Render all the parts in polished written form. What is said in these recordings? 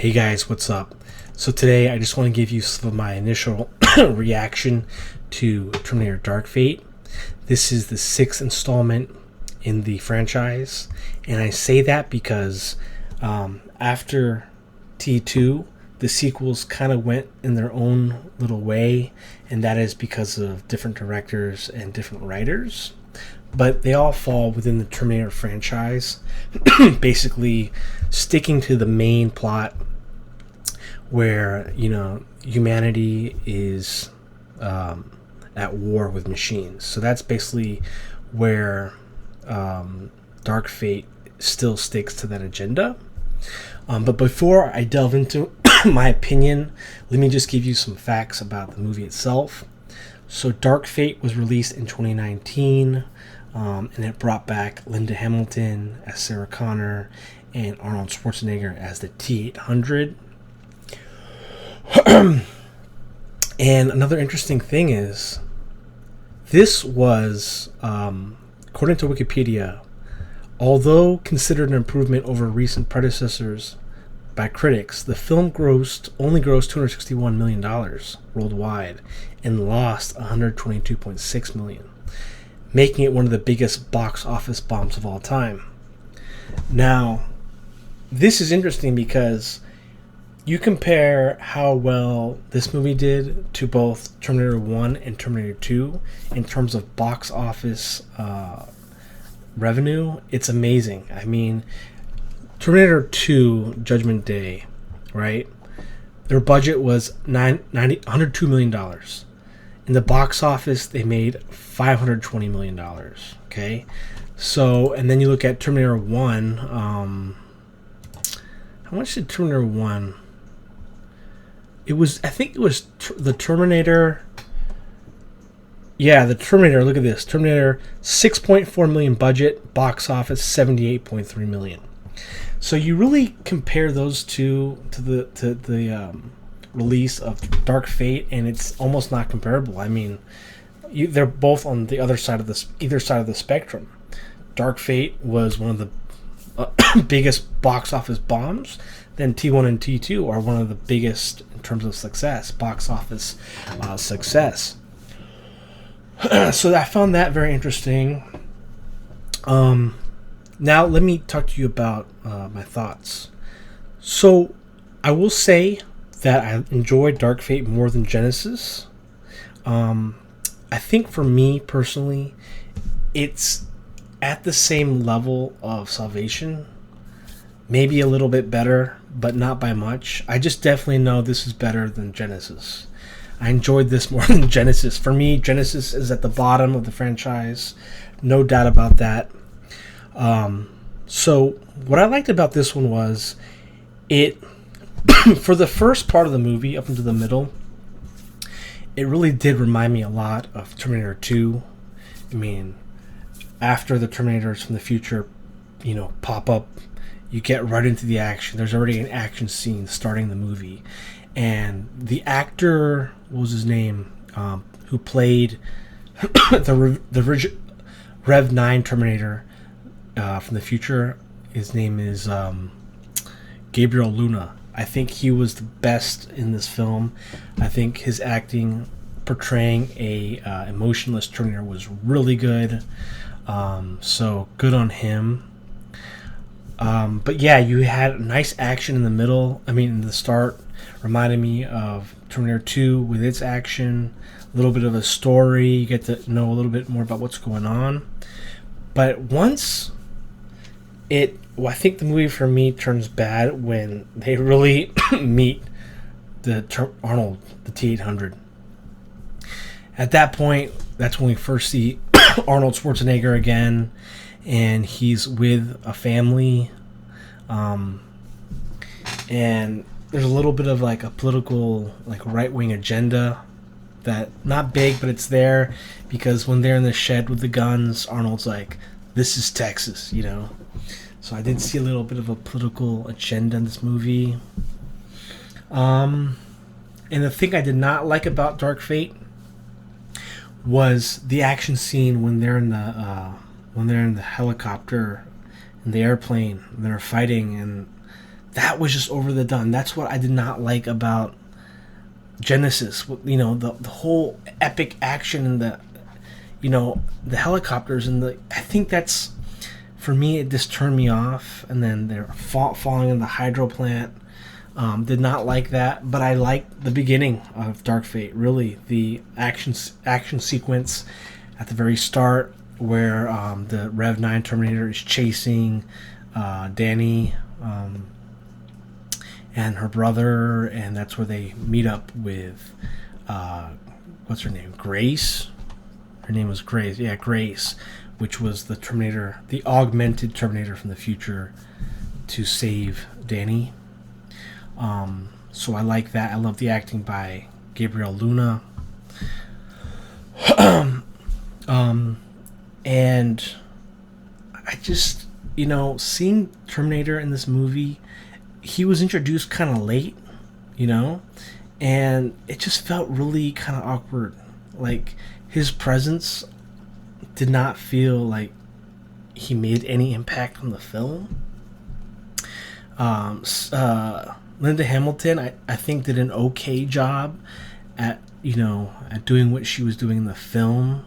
Hey guys, what's up? So today I just want to give you some of my initial reaction to Terminator Dark Fate. This is the sixth installment in the franchise, and I say that because after T2, the sequels kind of went in their own little way, and that is because of different directors and different writers. But they all fall within the Terminator franchise, basically sticking to the main plot where, humanity is at war with machines. So that's basically where Dark Fate still sticks to that agenda. But before I delve into my opinion, let me just give you some facts about the movie itself. So Dark Fate was released in 2019, and it brought back Linda Hamilton as Sarah Connor and Arnold Schwarzenegger as the T-800. And another interesting thing is, this was, according to Wikipedia, although considered an improvement over recent predecessors by critics, the film only grossed $261 million worldwide and lost $122.6 million, making it one of the biggest box office bombs of all time. Now, this is interesting because you compare how well this movie did to both Terminator 1 and Terminator 2 in terms of box office revenue. It's amazing. I mean, Terminator 2 Judgment Day, right? Their budget was $102 million. In the box office, they made $520 million. Okay? So, and then you look at Terminator 1. How much did Terminator 1? I think it was the Terminator. Yeah, the Terminator. Look at this. Terminator, 6.4 million budget, box office 78.3 million. So you really compare those two to the release of Dark Fate, and it's almost not comparable. I mean, they're both on the either side of the spectrum. Dark Fate was one of the biggest box office bombs. Then T1 and T2 are one of the biggest in terms of success, box office success. So I found that very interesting. Now let me talk to you about my thoughts. So I will say that I enjoyed Dark Fate more than Genisys. I think for me personally, it's at the same level of Salvation. Maybe a little bit better, but not by much. I just definitely know this is better than Genisys. I enjoyed this more than Genisys. For me, Genisys is at the bottom of the franchise. No doubt about that. So what I liked about this one was it, for the first part of the movie up into the middle, it really did remind me a lot of Terminator 2. I mean, after the Terminators from the future, pop up, you get right into the action. There's already an action scene starting the movie. And the actor, what was his name, who played the Rev 9 Terminator from the future, his name is Gabriel Luna. I think he was the best in this film. I think his acting portraying a emotionless Terminator was really good. So good on him. But yeah, you had nice action in the middle. I mean, in the start, reminded me of Terminator 2 with its action, a little bit of a story. You get to know a little bit more about what's going on. But once I think the movie for me turns bad when they really meet Arnold, the T-800. At that point, that's when we first see Arnold Schwarzenegger again, and he's with a family, and there's a little bit of like a political, like right-wing agenda that not big, but it's there, because when they're in the shed with the guns, Arnold's like, "This is Texas," So I did see a little bit of a political agenda in this movie. And the thing I did not like about Dark Fate was the action scene when they're in the helicopter, in the airplane, and they're fighting, and that was just over the done. That's what I did not like about Genisys. You know, the whole epic action and the helicopters and I think that's, for me, it just turned me off. And then they're falling in the hydro plant. Did not like that, but I liked the beginning of Dark Fate. Really, the action sequence at the very start, where the Rev 9 Terminator is chasing Danny and her brother, and that's where they meet up with what's her name? Grace. Her name was Grace. Yeah, Grace, which was the Terminator, the augmented Terminator from the future, to save Danny. So I like that. I love the acting by Gabriel Luna. And I just, seeing Terminator in this movie, he was introduced kind of late, and it just felt really kind of awkward. Like, his presence did not feel like he made any impact on the film. Linda Hamilton, I think, did an okay job at doing what she was doing in the film,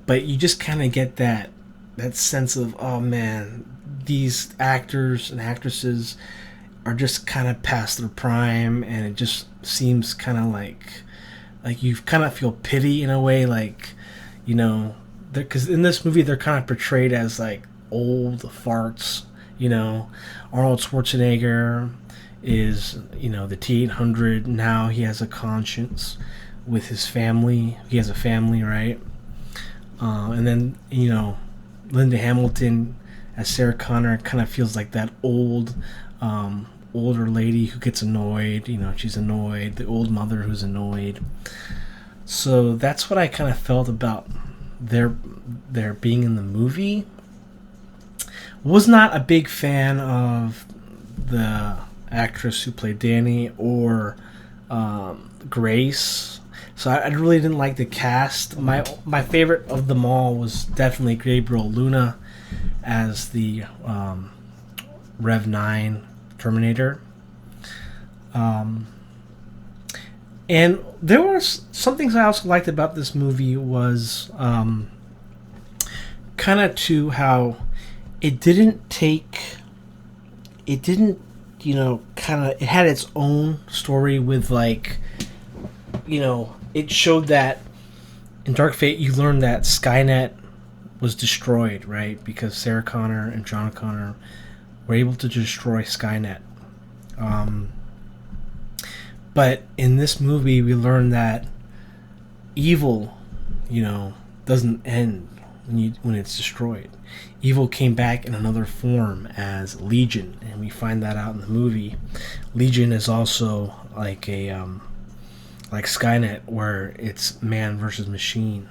but you just kind of get that sense of, oh man, these actors and actresses are just kind of past their prime, and it just seems kind of like you kind of feel pity in a way, because in this movie they're kind of portrayed as like old farts. Arnold Schwarzenegger is, the T-800. Now he has a conscience with his family. He has a family, right? And then, Linda Hamilton as Sarah Connor kind of feels like that older lady who gets annoyed. She's annoyed. The old mother who's annoyed. So that's what I kind of felt about their being in the movie. Was not a big fan of the actress who played Danny or Grace. So I really didn't like the cast. My favorite of them all was definitely Gabriel Luna as the Rev 9 Terminator. And there were some things I also liked about this movie was kind of to how it had its own story with it showed that in Dark Fate you learned that Skynet was destroyed, right? Because Sarah Connor and John Connor were able to destroy Skynet. But in this movie we learned that evil, doesn't end when it's destroyed. Evil came back in another form as Legion, and we find that out in the movie. Legion is also like like Skynet, where it's man versus machine.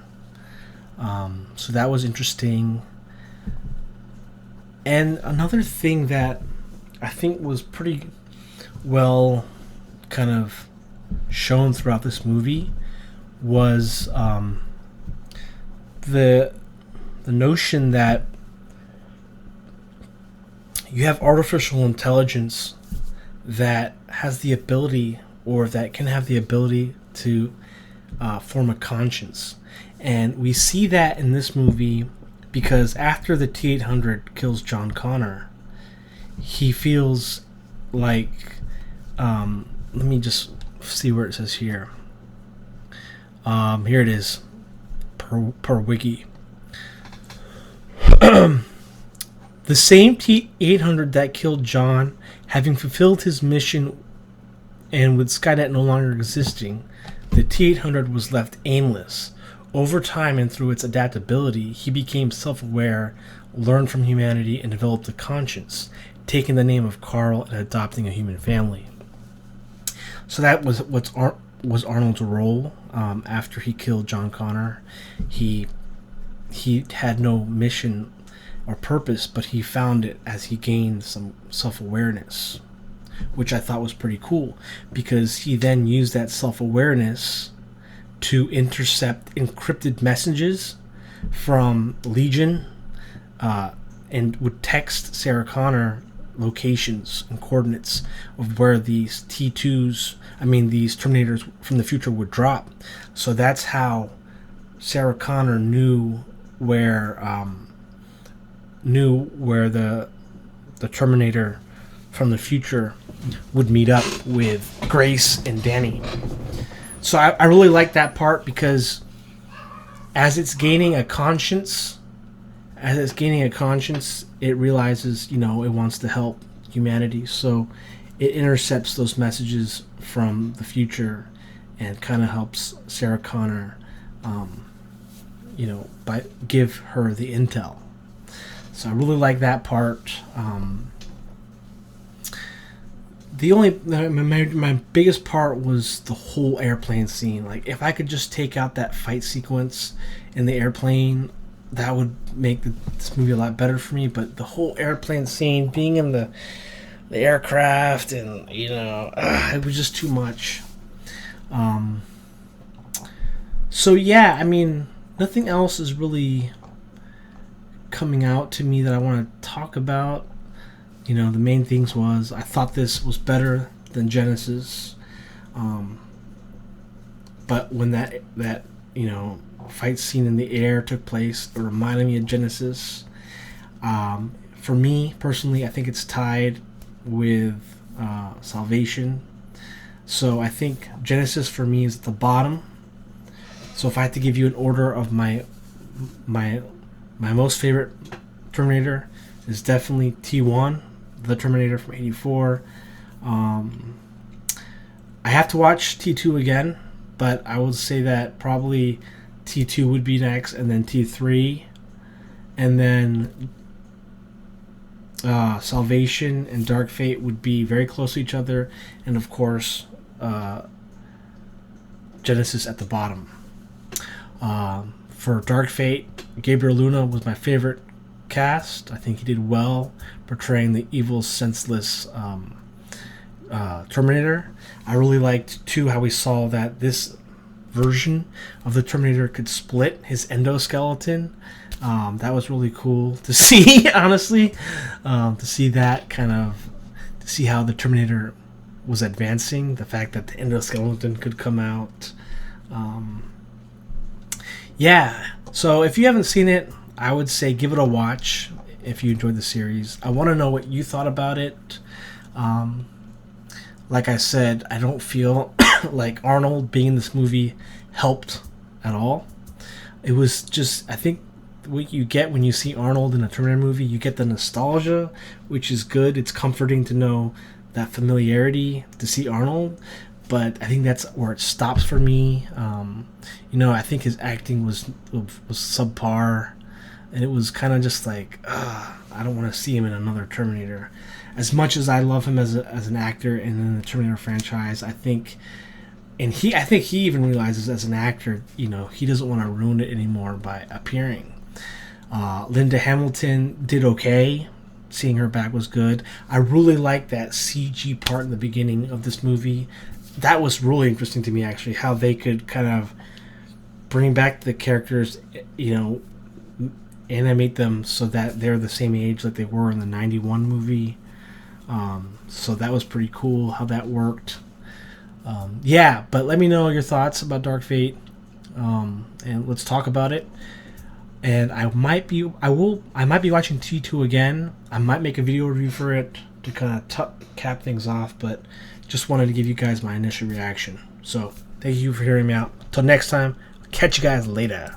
So that was interesting. And another thing that I think was pretty well kind of shown throughout this movie was the notion that you have artificial intelligence that has the ability, or that can have the ability to form a conscience. And we see that in this movie because after the T-800 kills John Connor, he feels like, let me just see where it says here. Here it is, per wiki. The same T-800 that killed John, having fulfilled his mission and with Skynet no longer existing, the T-800 was left aimless. Over time and through its adaptability, he became self-aware, learned from humanity, and developed a conscience, taking the name of Carl and adopting a human family. So that was was Arnold's role after he killed John Connor. He had no mission or purpose, but he found it as he gained some self-awareness, which I thought was pretty cool, because he then used that self-awareness to intercept encrypted messages from Legion, and would text Sarah Connor locations and coordinates of where these T2s, these Terminators from the future would drop. So that's how Sarah Connor knew where the Terminator from the future would meet up with Grace and Danny. So I really like that part, because as it's gaining a conscience, it realizes, it wants to help humanity. So it intercepts those messages from the future and kind of helps Sarah Connor, give her the intel. So I really like that part. My biggest part was the whole airplane scene. Like, if I could just take out that fight sequence in the airplane, that would make this movie a lot better for me. But the whole airplane scene, being in the aircraft, and it was just too much. So yeah, nothing else is really coming out to me that I want to talk about. The main things was, I thought this was better than Genisys. But when that fight scene in the air took place, it reminded me of Genisys. For me personally, I think it's tied with Salvation. So I think Genisys for me is at the bottom. So if I had to give you an order of my most favorite Terminator, is definitely T1, the Terminator from '84. I have to watch T2 again, but I would say that probably T2 would be next, and then T3, and then Salvation and Dark Fate would be very close to each other, and of course Genisys at the bottom. For Dark Fate, Gabriel Luna was my favorite cast. I think he did well portraying the evil, senseless Terminator. I really liked too how we saw that this version of the Terminator could split his endoskeleton. That was really cool to see, honestly. To see that to see how the Terminator was advancing, the fact that the endoskeleton could come out. Yeah, so if you haven't seen it, I would say give it a watch if you enjoyed the series. I want to know what you thought about it. Like I said, I don't feel like Arnold being in this movie helped at all. It was just, I think what you get when you see Arnold in a Terminator movie, you get the nostalgia, which is good. It's comforting to know that familiarity to see Arnold. But I think that's where it stops for me. I think his acting was subpar, and it was kind of just like, I don't want to see him in another Terminator. As much as I love him as an actor and in the Terminator franchise, I think he even realizes as an actor, he doesn't want to ruin it anymore by appearing. Linda Hamilton did okay. Seeing her back was good. I really liked that CG part in the beginning of this movie. That was really interesting to me, actually, how they could kind of bring back the characters, animate them so that they're the same age like they were in the 91 movie. So that was pretty cool how that worked. But let me know your thoughts about Dark Fate, and let's talk about it. And I might be watching T2 again. I might make a video review for it to kind of cap things off, but just wanted to give you guys my initial reaction. So thank you for hearing me out. Till next time, I'll catch you guys later.